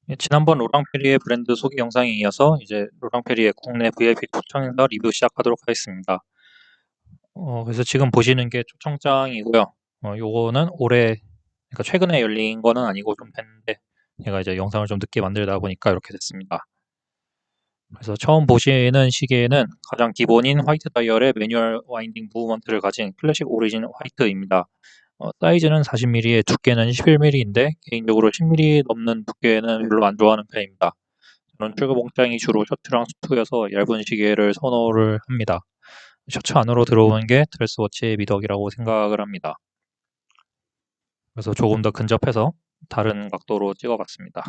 예, 지난번 로랑페리의 브랜드 소개 영상에 이어서 이제 로랑페리의 국내 VIP 초청인사 리뷰 시작하도록 하겠습니다. 그래서 지금 보시는 게 초청장이고요. 요거는 그러니까 최근에 열린 거는 아니고 좀 됐는데 제가 이제 영상을 좀 늦게 만들다 보니까 이렇게 됐습니다. 그래서 처음 보시는 시계는 가장 기본인 화이트 다이얼의 매뉴얼 와인딩 무브먼트를 가진 클래식 오리진 화이트입니다. 사이즈는 40mm에 두께는 11mm인데 개인적으로 10mm 넘는 두께는 별로 안 좋아하는 편입니다. 저는 출구 복장이 주로 셔츠랑 수트여서 얇은 시계를 선호를 합니다. 셔츠 안으로 들어오는 게 드레스워치의 미덕이라고 생각을 합니다. 그래서 조금 더 근접해서 다른 각도로 찍어봤습니다.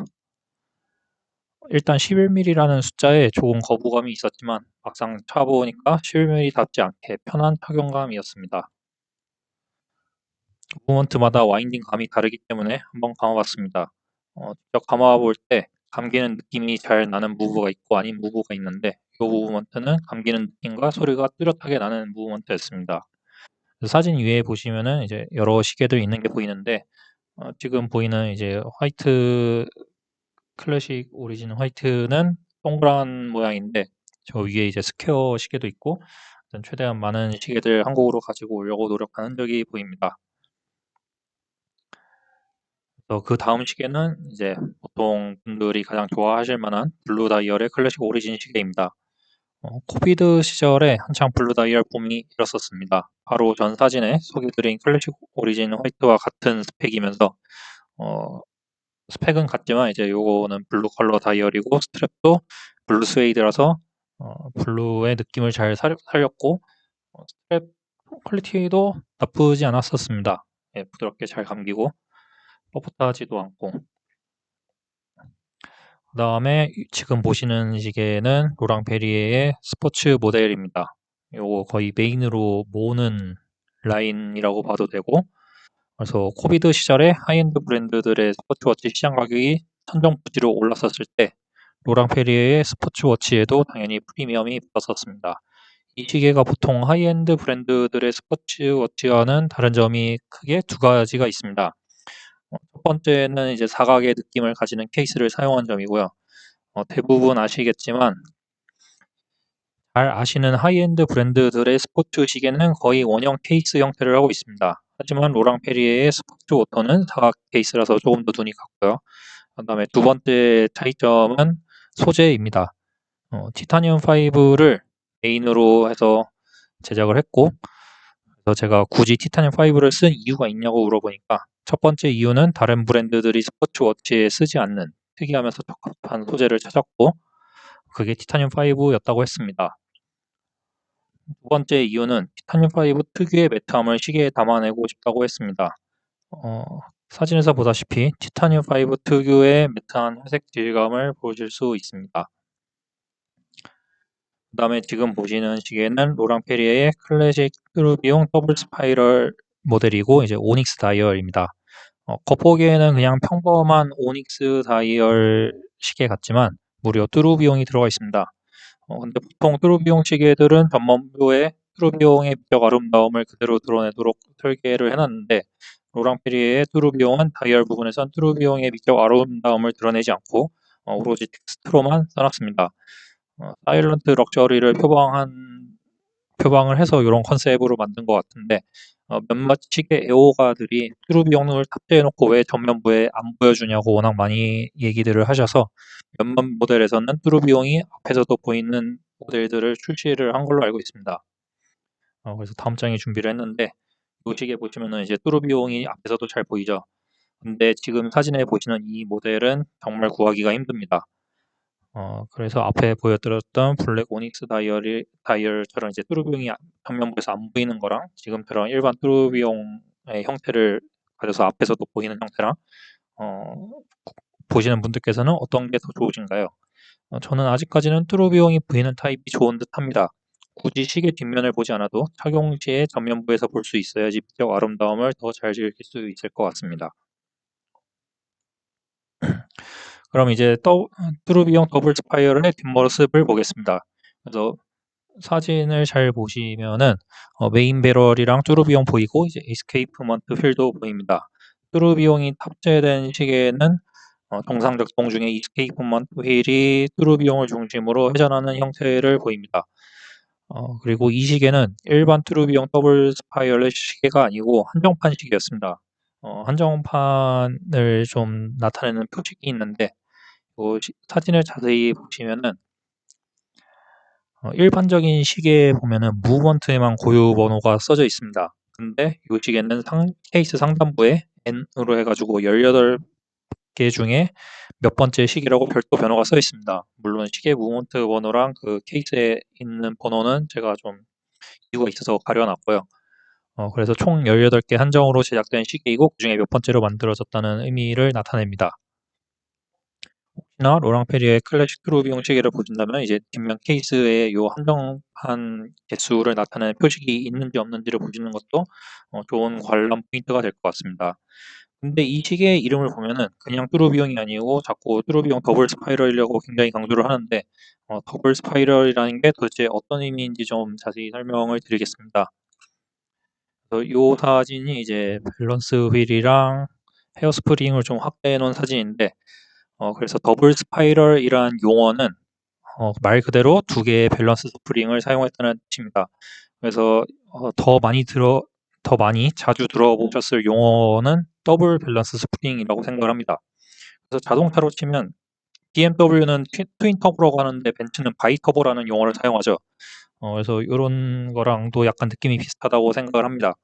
일단 11mm라는 숫자에 조금 거부감이 있었지만 막상 차보니까 11mm답지 않게 편한 착용감이었습니다. 무브먼트마다 와인딩 감이 다르기 때문에 한번 감아봤습니다. 직접 감아볼 때 감기는 느낌이 잘 나는 무브가 있고 아닌 무브가 있는데 이 무브먼트는 감기는 느낌과 소리가 뚜렷하게 나는 무브먼트였습니다. 사진 위에 보시면은 이제 여러 시계들 있는 게 보이는데 지금 보이는 이제 화이트 클래식 오리진 화이트는 동그란 모양인데 저 위에 이제 스퀘어 시계도 있고 최대한 많은 시계들 한국으로 가지고 오려고 노력하는 적이 보입니다. 그 다음 시계는 이제 보통 분들이 가장 좋아하실 만한 블루 다이얼의 클래식 오리진 시계입니다. 코비드 시절에 한창 블루 다이얼 붐이 일었었습니다. 바로 전 사진에 소개드린 클래식 오리진 화이트와 같은 스펙이면서 어, 스펙은 같지만 이제 요거는 블루 컬러 다이얼이고 스트랩도 블루 스웨이드라서 블루의 느낌을 잘 살렸고 스트랩 퀄리티도 나쁘지 않았었습니다. 예, 부드럽게 잘 감기고 뻣뻣하지도 않고 그 다음에 지금 보시는 시계는 로랑페리에의 스포츠 모델입니다. 요거 거의 메인으로 모으는 라인이라고 봐도 되고 그래서 코비드 시절에 하이엔드 브랜드들의 스포츠워치 시장 가격이 천정부지로 올랐었을 때 로랑페리에의 스포츠워치에도 당연히 프리미엄이 붙었었습니다. 이 시계가 보통 하이엔드 브랜드들의 스포츠워치와는 다른 점이 크게 두 가지가 있습니다. 첫 번째는 이제 사각의 느낌을 가지는 케이스를 사용한 점이고요. 대부분 아시겠지만 잘 아시는 하이엔드 브랜드들의 스포츠 시계는 거의 원형 케이스 형태를 하고 있습니다. 하지만 로랑페리에의 스포츠 워터는 사각 케이스라서 조금 더 눈이 갔고요. 그 다음에 두 번째 차이점은 소재입니다. 티타늄 5를 메인으로 해서 제작을 했고 그래서 제가 굳이 티타늄 5를 쓴 이유가 있냐고 물어보니까 첫 번째 이유는 다른 브랜드들이 스포츠 워치에 쓰지 않는 특이하면서 적합한 소재를 찾았고 그게 티타늄 5였다고 했습니다. 두 번째 이유는 티타늄 5 특유의 매트함을 시계에 담아내고 싶다고 했습니다. 사진에서 보다시피 티타늄 5 특유의 매트한 회색 질감을 보실 수 있습니다. 그 다음에 지금 보시는 시계는 로랑페리에의 클래식 트루비용 더블 스파이럴 모델이고 이제 오닉스 다이얼입니다. 겉보기에는 그냥 평범한 오닉스 다이얼 시계 같지만 무려 뚜루비용이 들어가 있습니다. 근데 보통 뚜루비용 시계들은 전면부에 뚜루비용의 미적 아름다움을 그대로 드러내도록 설계를 해놨는데 로랑페리에의 뚜루비용은 다이얼 부분에선 뚜루비용의 미적 아름다움을 드러내지 않고 오로지 텍스트로만 써놨습니다. 사일런트 럭셔리를 표방을 해서 이런 컨셉으로 만든 것 같은데 몇몇 시계 애호가들이 뚜루비용을 탑재해놓고 왜 전면부에 안 보여주냐고 워낙 많이 얘기들을 하셔서 몇몇 모델에서는 뚜루비용이 앞에서도 보이는 모델들을 출시를 한 걸로 알고 있습니다. 그래서 다음 장에 준비를 했는데 이 시계 보시면은 이제 뚜루비용이 앞에서도 잘 보이죠. 근데 지금 사진에 보시는 이 모델은 정말 구하기가 힘듭니다. 그래서 앞에 보여드렸던 블랙 오닉스 다이얼처럼 이제 뚜루비용이 전면부에서 안 보이는 거랑 지금처럼 일반 뚜루비용의 형태를 가져서 앞에서도 보이는 형태랑 보시는 분들께서는 어떤 게 더 좋으신가요? 저는 아직까지는 뚜루비용이 보이는 타입이 좋은 듯 합니다. 굳이 시계 뒷면을 보지 않아도 착용 시에 전면부에서 볼 수 있어야지 미적 아름다움을 더 잘 즐길 수 있을 것 같습니다. 그럼 이제 뚜루비용 더블 스파이럴의 뒷모습을 보겠습니다. 그래서 사진을 잘 보시면은 메인 배럴이랑 뚜루비용 보이고 이제 에스케이프먼트 휠도 보입니다. 뚜루비용이 탑재된 시계는 정상 작동 중에 이스케이프먼트 휠이 뚜루 비용을 중심으로 회전하는 형태를 보입니다. 그리고 이 시계는 일반 뚜루 비용 더블 스파이럴 시계가 아니고 한정판 시계였습니다. 한정판을 좀 나타내는 표식이 있는데 사진을 자세히 보시면은 일반적인 시계에 보면은 무브먼트에만 고유 번호가 써져 있습니다. 근데 이 시계는 케이스 상단부에 N으로 해가지고 18개 중에 몇 번째 시계라고 별도 번호가 써 있습니다. 물론 시계 무브먼트 번호랑 그 케이스에 있는 번호는 제가 좀 이유가 있어서 가려놨고요. 그래서 총 18개 한정으로 제작된 시계이고 그중에 몇 번째로 만들어졌다는 의미를 나타냅니다. 혹시나 로랑페리의 클래식 트루비용 시계를 보신다면 이제 뒷면 케이스에 요 한정판 개수를 나타내는 표식이 있는지 없는지를 보시는 것도 좋은 관람 포인트가 될 것 같습니다. 근데 이 시계의 이름을 보면은 그냥 뚜루비용이 아니고 자꾸 뚜루비용 더블 스파이럴이라고 굉장히 강조를 하는데 더블 스파이럴이라는 게 도대체 어떤 의미인지 좀 자세히 설명을 드리겠습니다. 이 사진이 이제 밸런스 휠이랑 헤어스프링을 좀 확대해 놓은 사진인데 그래서 더블 스파이럴이란 용어는 말 그대로 두 개의 밸런스 스프링을 사용했다는 뜻입니다. 그래서 더 많이 자주 들어보셨을 용어는 더블 밸런스 스프링이라고 생각을 합니다. 그래서 자동차로 치면 BMW는 트윈 터보라고 하는데 벤츠는 바이 터보라는 용어를 사용하죠. 그래서 이런 거랑도 약간 느낌이 비슷하다고 생각을 합니다.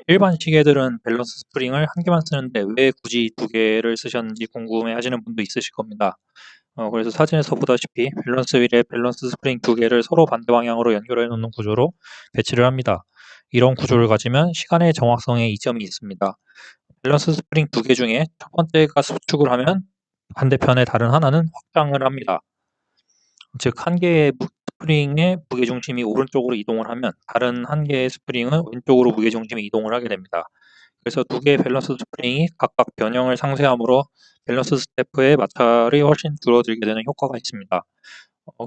일반 시계들은 밸런스 스프링을 한 개만 쓰는데 왜 굳이 두 개를 쓰셨는지 궁금해 하시는 분도 있으실 겁니다. 그래서 사진에서 보다시피 밸런스 휠에 밸런스 스프링 두 개를 서로 반대 방향으로 연결해 놓는 구조로 배치를 합니다. 이런 구조를 가지면 시간의 정확성에 이점이 있습니다. 밸런스 스프링 두 개 중에 첫 번째가 수축을 하면 반대편의 다른 하나는 확장을 합니다. 즉, 한 개의 스프링의 무게중심이 오른쪽으로 이동을 하면 다른 한 개의 스프링은 왼쪽으로 무게중심이 이동을 하게 됩니다. 그래서 두 개의 밸런스 스프링이 각각 변형을 상쇄함으로 밸런스 스태프의 마찰이 훨씬 줄어들게 되는 효과가 있습니다.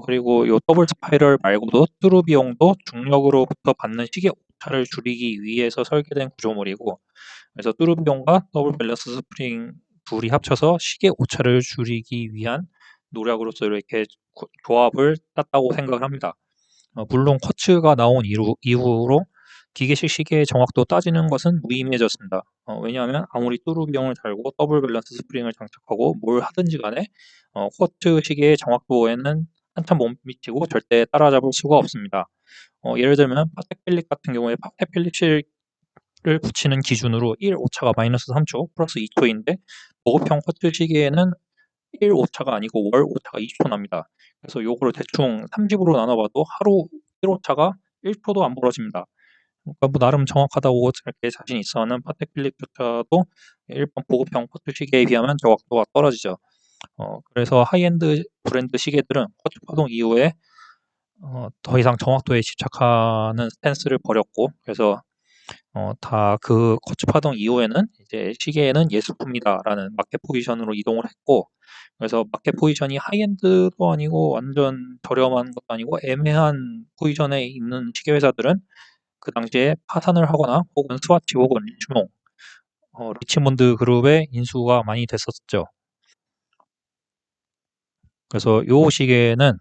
그리고 이 더블 스파이럴 말고도 뚜루 비용도 중력으로부터 받는 시계 오차를 줄이기 위해서 설계된 구조물이고, 그래서 뚜루 비용과 더블 밸런스 스프링 둘이 합쳐서 시계 오차를 줄이기 위한 노력으로서 이렇게 조합을 땄다고 생각을 합니다. 물론 쿼츠가 나온 이후로 기계식 시계의 정확도 따지는 것은 무의미해졌습니다. 왜냐하면 아무리 뚜루 비용을 달고 더블 밸런스 스프링을 장착하고 뭘 하든지 간에 쿼츠 시계의 정확도에는 한참 못 미치고 절대 따라잡을 수가 없습니다. 예를 들면 파텍 필립 같은 경우에 파텍 필립 실을 붙이는 기준으로 1 오차가 마이너스 3초 플러스 2초인데 보급형 쿼츠 시계에는 1 오차가 아니고 월 오차가 20초 납니다. 그래서 요거를 대충 30으로 나눠봐도 하루 1 오차가 1초도 안 벌어집니다. 그러니까 뭐 나름 정확하다고 이렇게 자신 있어 하는 파텍 필립조차도 일반 보급형 쿼츠 시계에 비하면 정확도가 떨어지죠. 그래서 하이엔드 브랜드 시계들은 쿼츠 파동 이후에 더 이상 정확도에 집착하는 스탠스를 버렸고, 그래서 다 그 쿼츠 파동 이후에는 이제 시계는 예술품이다라는 마켓 포지션으로 이동을 했고, 그래서 마켓 포지션이 하이엔드도 아니고 완전 저렴한 것도 아니고 애매한 포지션에 있는 시계 회사들은 그 당시에 파산을 하거나 혹은 스와치 혹은 리치몽, 리치몬드 그룹의 인수가 많이 됐었죠. 그래서 요 시계는